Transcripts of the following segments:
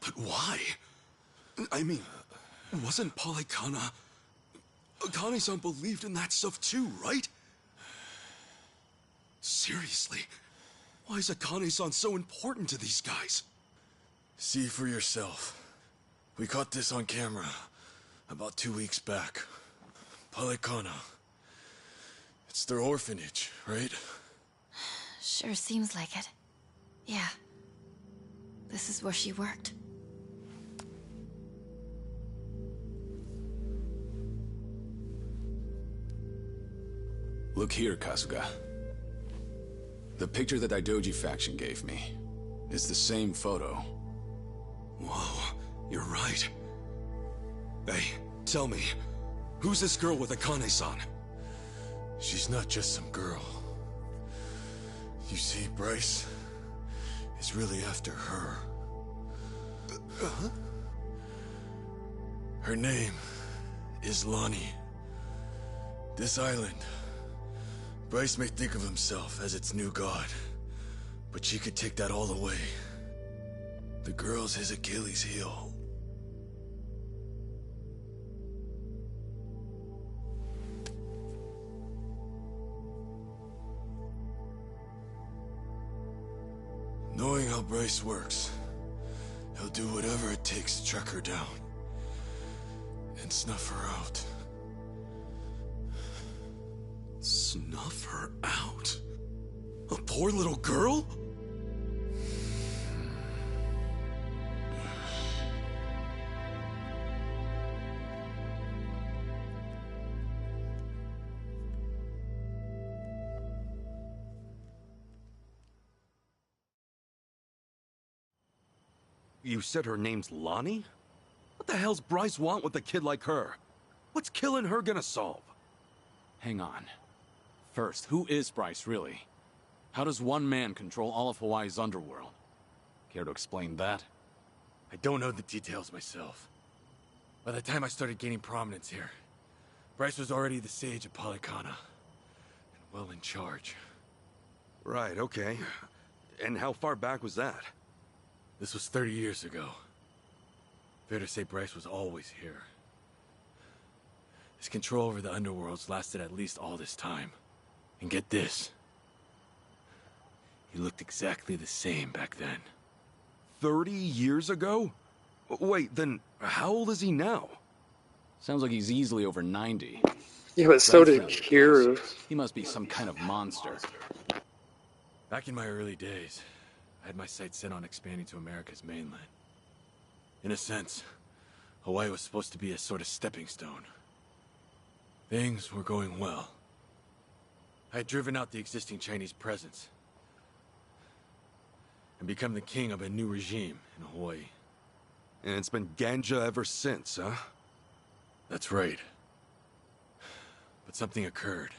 But why? I mean, wasn't Polycana... Akane-san believed in that stuff too, right? Seriously, why is Akane-san so important to these guys? See for yourself. We caught this on camera about 2 weeks back. Polycana. It's their orphanage, right? Sure seems like it. Yeah. This is where she worked. Look here, Kasuga. The picture the Daidoji faction gave me is the same photo. Whoa, you're right. Hey, tell me, who's this girl with Akane-san? She's not just some girl. You see, Bryce is really after her. Her name is Lonnie. This island, Bryce may think of himself as its new god, but she could take that all away. The girl's his Achilles heel. Knowing how Bryce works, he'll do whatever it takes to track her down and snuff her out. Snuff her out? A poor little girl? You said her name's Lonnie? What the hell's Bryce want with a kid like her? What's killing her gonna solve? Hang on. First, who is Bryce, really? How does one man control all of Hawaii's underworld? Care to explain that? I don't know the details myself. By the time I started gaining prominence here, Bryce was already the sage of Polycana, and well in charge. Right, okay. And how far back was that? This was 30 years ago. Fair to say Bryce was always here. His control over the underworlds lasted at least all this time. And get this. He looked exactly the same back then. 30 years ago? Wait, then how old is he now? Sounds like he's easily over 90. Yeah, but so Bryce did sounds Kiryu. close. He must be some kind of monster. Back in my early days, I had my sights set on expanding to America's mainland. In a sense, Hawaii was supposed to be a sort of stepping stone. Things were going well. I had driven out the existing Chinese presence and become the king of a new regime in Hawaii. And it's been Ganja ever since, huh? That's right. But something occurred,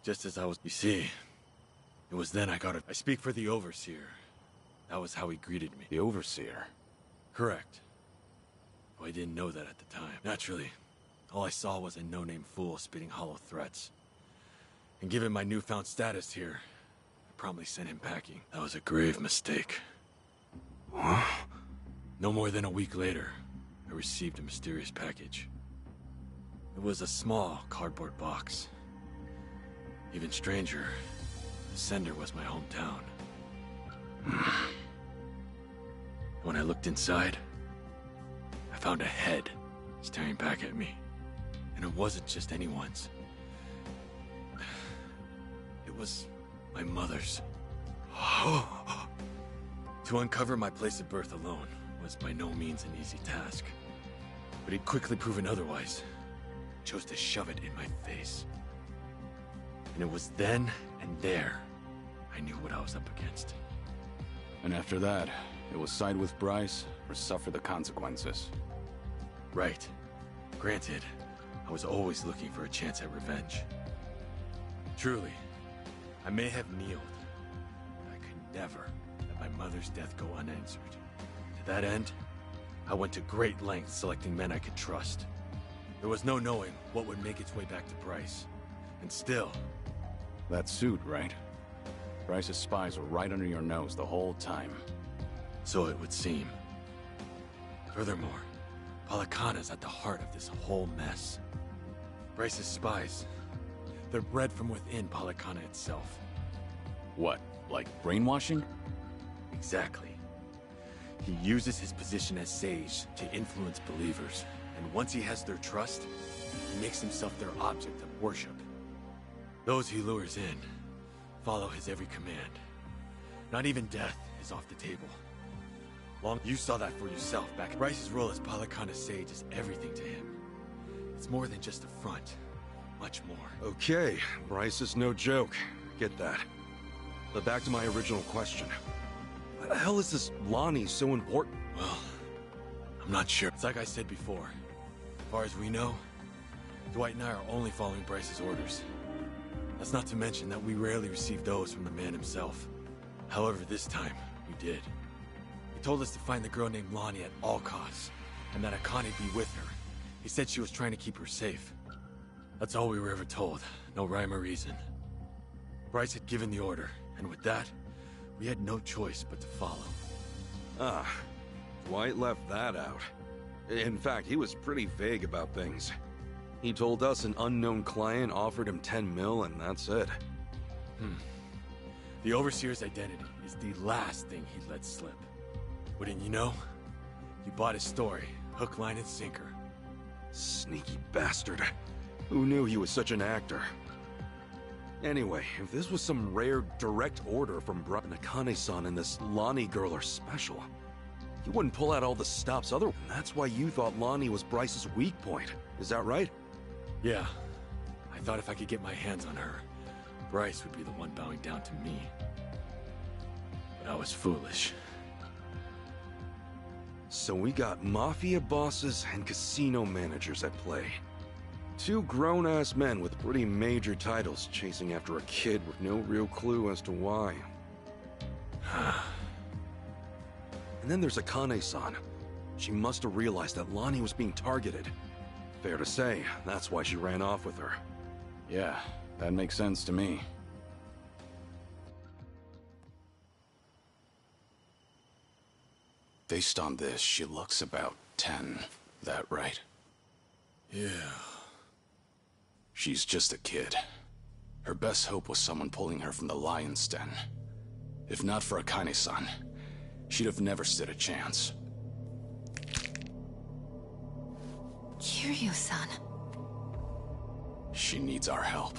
just as I was... You see, it was then I got it. I speak for the Overseer. That was how he greeted me. The Overseer? Correct. Well, I didn't know that at the time. Naturally, all I saw was a no-name fool spitting hollow threats. And given my newfound status here, I promptly sent him packing. That was a grave mistake. Huh? No more than a week later, I received a mysterious package. It was a small cardboard box. Even stranger, the sender was my hometown. When I looked inside, I found a head staring back at me. And it wasn't just anyone's. It was my mother's. To uncover my place of birth alone was by no means an easy task. But he'd quickly proven otherwise. Chose to shove it in my face. And it was then and there I knew what I was up against. And after that, it was side with Bryce or suffer the consequences. Right. Granted, I was always looking for a chance at revenge. Truly, I may have kneeled, but I could never let my mother's death go unanswered. To that end, I went to great lengths selecting men I could trust. There was no knowing what would make its way back to Bryce. And still... That suit, right? Bryce's spies were right under your nose the whole time. So it would seem. Furthermore, Palikana's at the heart of this whole mess. Bryce's spies, they're bred from within Palikana itself. What, like brainwashing? Exactly. He uses his position as sage to influence believers, and once he has their trust, he makes himself their object of worship. Those he lures in follow his every command. Not even death is off the table. You saw that for yourself back. Bryce's role as Palikana's sage is everything to him. It's more than just a front. Much more. Okay, Bryce is no joke. Get that. But back to my original question. Why the hell is this Lonnie so important? Well, I'm not sure. It's like I said before. As far as we know, Dwight and I are only following Bryce's orders. That's not to mention that we rarely receive those from the man himself. However, this time, we did. He told us to find the girl named Lonnie at all costs, and that Akane be with her. He said she was trying to keep her safe. That's all we were ever told. No rhyme or reason. Bryce had given the order, and with that, we had no choice but to follow. Ah, Dwight left that out. In fact, he was pretty vague about things. He told us an unknown client offered him 10 mil, and that's it. The Overseer's identity is the last thing he'd let slip. Wouldn't you know? You bought his story, hook, line, and sinker. Sneaky bastard. Who knew he was such an actor? Anyway, if this was some rare direct order from Akane-san and this Lonnie girl are special, he wouldn't pull out all the stops otherwise. That's why you thought Lonnie was Bryce's weak point. Is that right? Yeah. I thought if I could get my hands on her, Bryce would be the one bowing down to me. But I was foolish. So we got mafia bosses and casino managers at play. Two grown-ass men with pretty major titles chasing after a kid with no real clue as to why. And then there's Akane-san. She must have realized that Lonnie was being targeted. Fair to say, that's why she ran off with her. Yeah, that makes sense to me. Based on this, she looks about 10. That right? Yeah. She's just a kid. Her best hope was someone pulling her from the lion's den. If not for Akane-san, she'd have never stood a chance. Kiryu-san. She needs our help.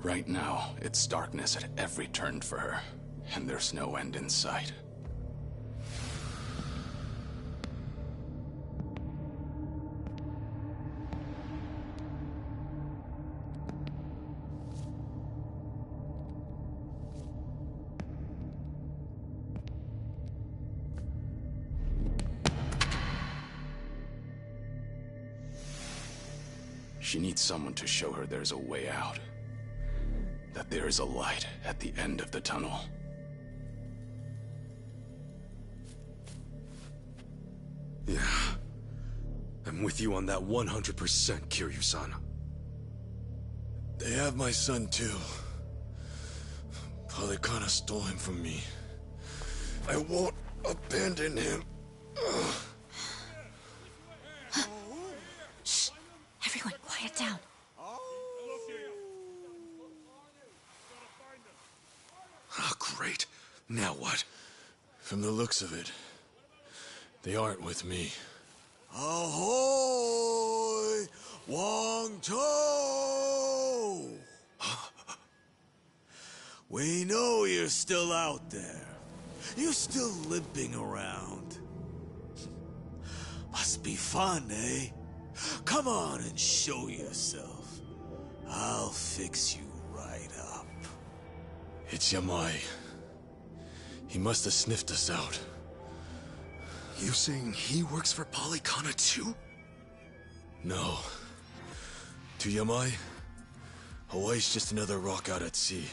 Right now, it's darkness at every turn for her, and there's no end in sight. She needs someone to show her there's a way out. That there is a light at the end of the tunnel. Yeah. I'm with you on that 100%, Kiryu-san. They have my son too. Palikana stole him from me. I won't abandon him. Shh! Everyone, quiet down. Oh, great. Now what? From the looks of it, they aren't with me. Ahoy! Wong To! We know you're still out there. You're still limping around. Must be fun, eh? Come on and show yourself. I'll fix you right up. It's Yamai. He must have sniffed us out. You saying he works for Palikana too? No. To Yamai, Hawaii's just another rock out at sea.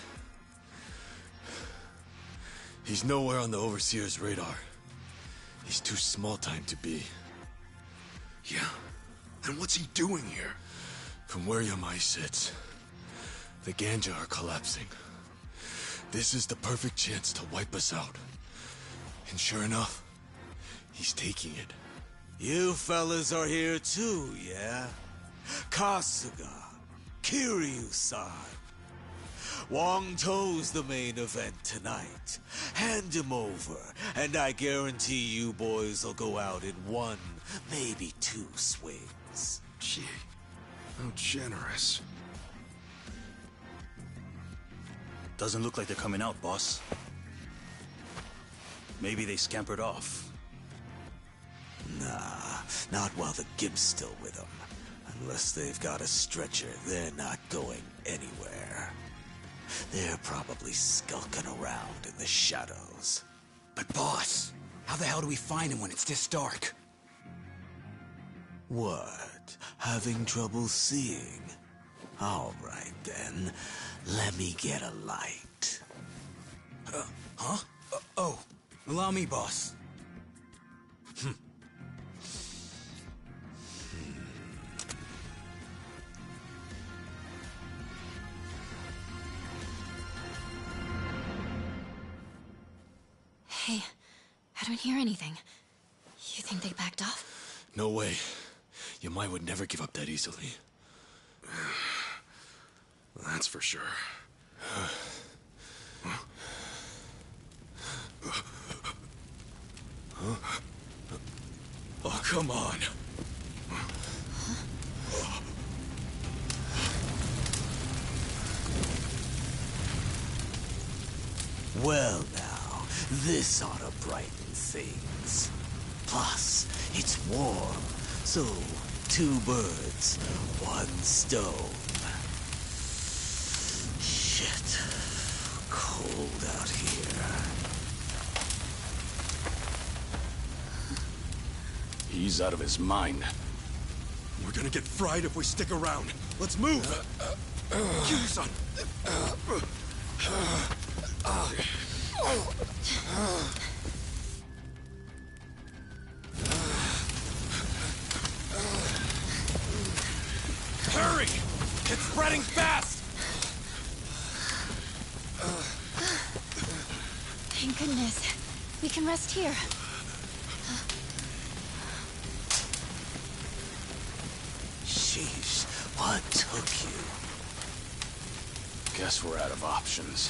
He's nowhere on the Overseer's radar. He's too small-time to be. Yeah. And what's he doing here? From where Yamai sits, the Ganja are collapsing. This is the perfect chance to wipe us out. And sure enough, He's taking it. You fellas are here too, yeah? Kasuga, Kiryu-san. Wong To's the main event tonight. Hand him over, and I guarantee you boys will go out in 1, maybe 2 swings. Gee, how generous. Doesn't look like they're coming out, boss. Maybe they scampered off. Nah, not while the Gimp's still with them. Unless they've got a stretcher, they're not going anywhere. They're probably skulking around in the shadows. But boss, how the hell do we find him when it's this dark? What? Having trouble seeing? All right then, let me get a light. Oh, allow me, boss. Hey, I don't hear anything. You think they backed off? No way. Yamai would never give up that easily. That's for sure. Oh, come on. Well now, this ought to brighten things. Plus, it's warm, so 2 birds, 1 stone. Shit, cold out here. He's out of his mind. We're gonna get fried if we stick around. Let's move! Kiryu-san! Hurry! It's spreading fast! Thank goodness. We can rest here. Sheesh, what took you? Guess we're out of options.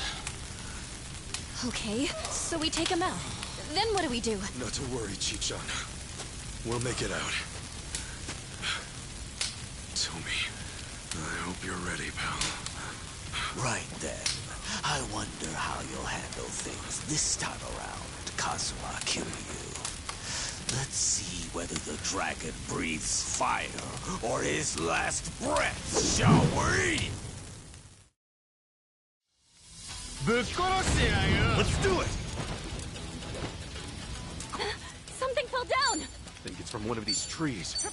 Okay, so we take him out. Then what do we do? Not to worry, Chichan. We'll make it out. Tomi, I hope you're ready, pal. Right then. I wonder how you'll handle things this time around, Kazuma Kiryu. Let's see whether the dragon breathes fire or his last breath, shall we? Let's do it! Something fell down! I think it's from one of these trees.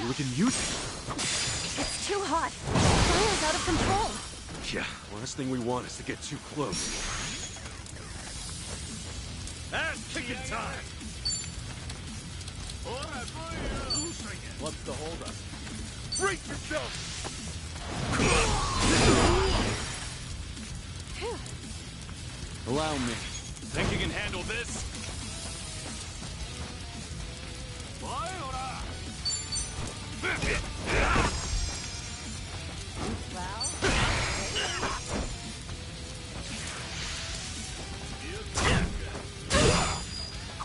We can use it. It's too hot. Fire's out of control. Yeah, last thing we want is to get too close. Ass-kicking time! What's the holdup? Brace yourself! Allow me. Think you can handle this?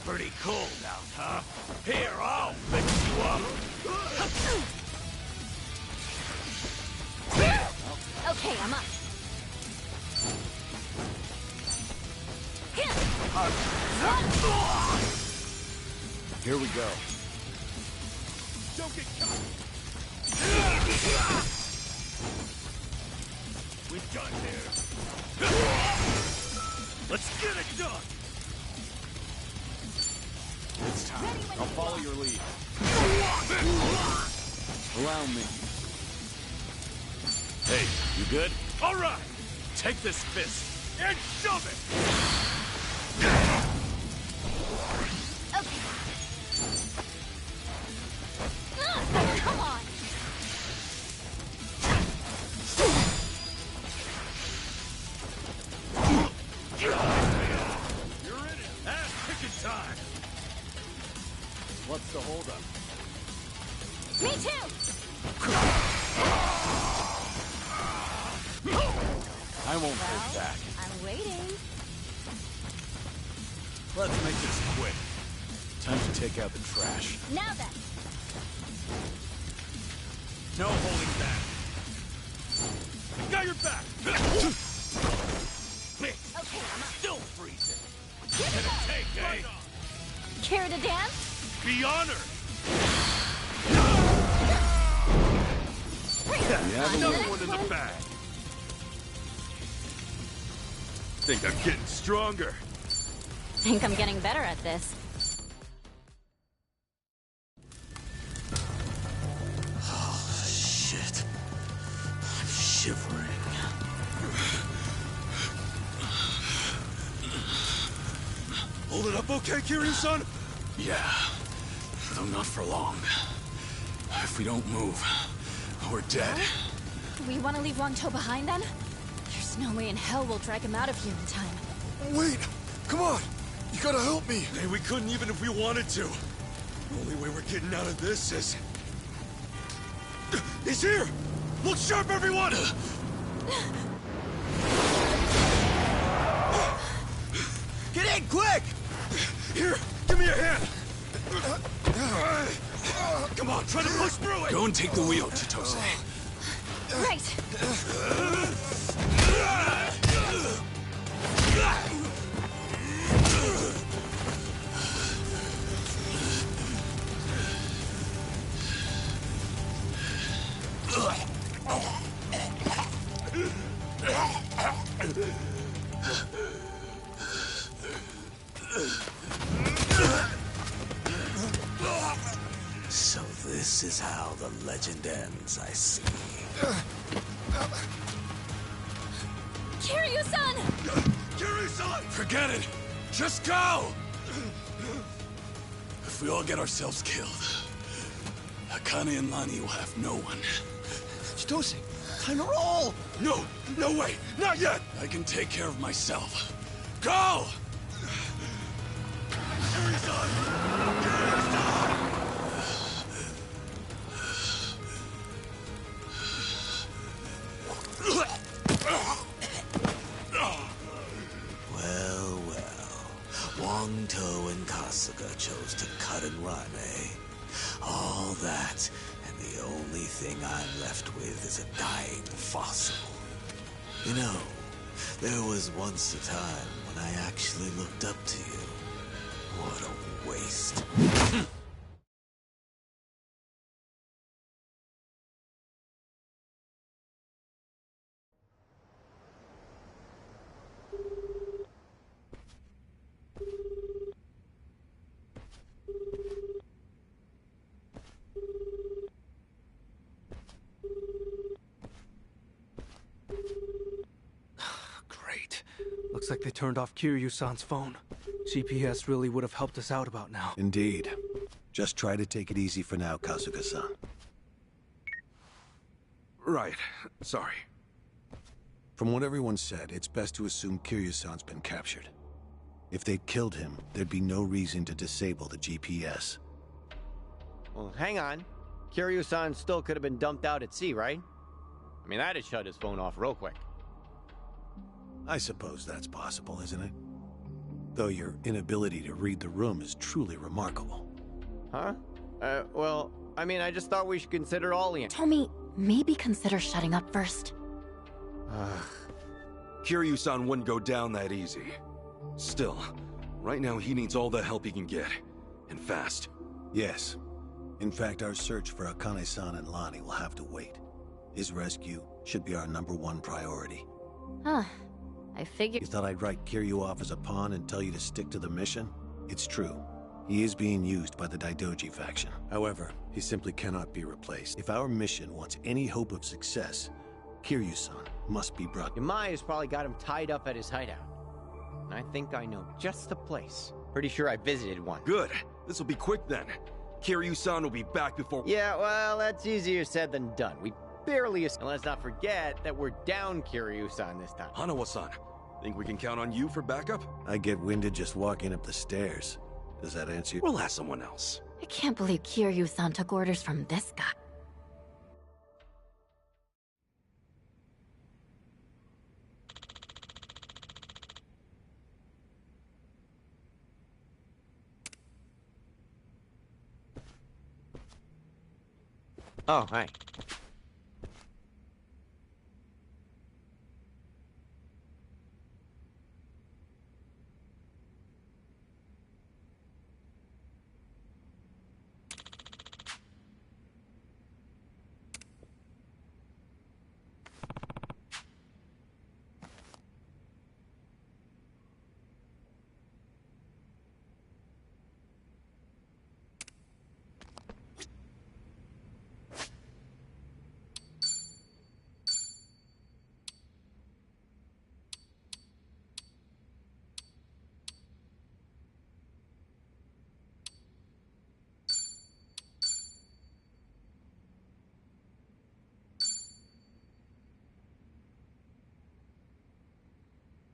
Pretty cold out, huh? Here, I'll fix you up. Okay, I'm up. Here we go. Don't get caught! We're done here. Let's get it done! It's time. I'll follow your lead. Allow me. Hey, you good? All right! Take this fist and shove it! Okay. Come on! You're in it! Ass-kicking time! What's the holdup? Me too! I won't take back. I'm waiting. Let's make this quick. Time to take out the trash. Now then. No holding back. Got your back! Okay, I'm up. Still freezing. Here we go. Take, eh? Care to dance? Be honored! Another one in the bag. Think I'm getting stronger. Think I'm getting better at this. Oh, shit. I'm shivering. Hold it up okay, Kiryu-san? Yeah. Though not for long. If we don't move, we're dead. Do we want to leave Wang To behind then? There's no way in hell we'll drag him out of here in time. Wait! Come on! You gotta help me! Hey, we couldn't even if we wanted to. The only way we're getting out of this is... He's here! Look sharp, everyone! Get in, quick! Here, give me a hand! Come on, try to push through it! Go and take the wheel, Chitose. Right! So this is how the legend ends, I see. Kiryu-san! Kiryu-san! Forget it! Just go! If we all get ourselves killed, Akane and Lani will have no one. Chitose, time to roll! No! No way! Not yet! I can take care of myself. Go! Kiryu-san! Well, Wang To and Kasuga chose to cut and run, eh? All that, and the only thing I'm left with is a dying fossil. You know, there was once a time when I actually looked up to you. What a waste. Great. Looks like they turned off Kiryu-san's phone. GPS really would have helped us out about now. Indeed. Just try to take it easy for now, Kasuga-san. Right. Sorry. From what everyone said, it's best to assume Kiryu-san's been captured. If they'd killed him, there'd be no reason to disable the GPS. Well, hang on. Kiryu-san still could have been dumped out at sea, right? I mean, that'd shut his phone off real quick. I suppose that's possible, isn't it? Though your inability to read the room is truly remarkable. Huh? Well, I mean, I just thought we should consider all the... Tommy, maybe consider shutting up first. Kiryu-san wouldn't go down that easy. Still, right now he needs all the help he can get. And fast. Yes. In fact, our search for Akane-san and Lani will have to wait. His rescue should be our #1 priority. Huh. I figured... You thought I'd write Kiryu off as a pawn and tell you to stick to the mission? It's true. He is being used by the Daidoji faction. However, he simply cannot be replaced. If our mission wants any hope of success, Kiryu-san must be brought... Yamaya's probably got him tied up at his hideout. And I think I know just the place. Pretty sure I visited one. Good. This will be quick then. Kiryu-san will be back before... Yeah, well, that's easier said than done. We barely... And let's not forget that we're down Kiryu-san this time. Hanawa-san, think we can count on you for backup? I get winded just walking up the stairs. Does that answer you? We'll ask someone else. I can't believe Kiryu-san took orders from this guy. Oh, hi.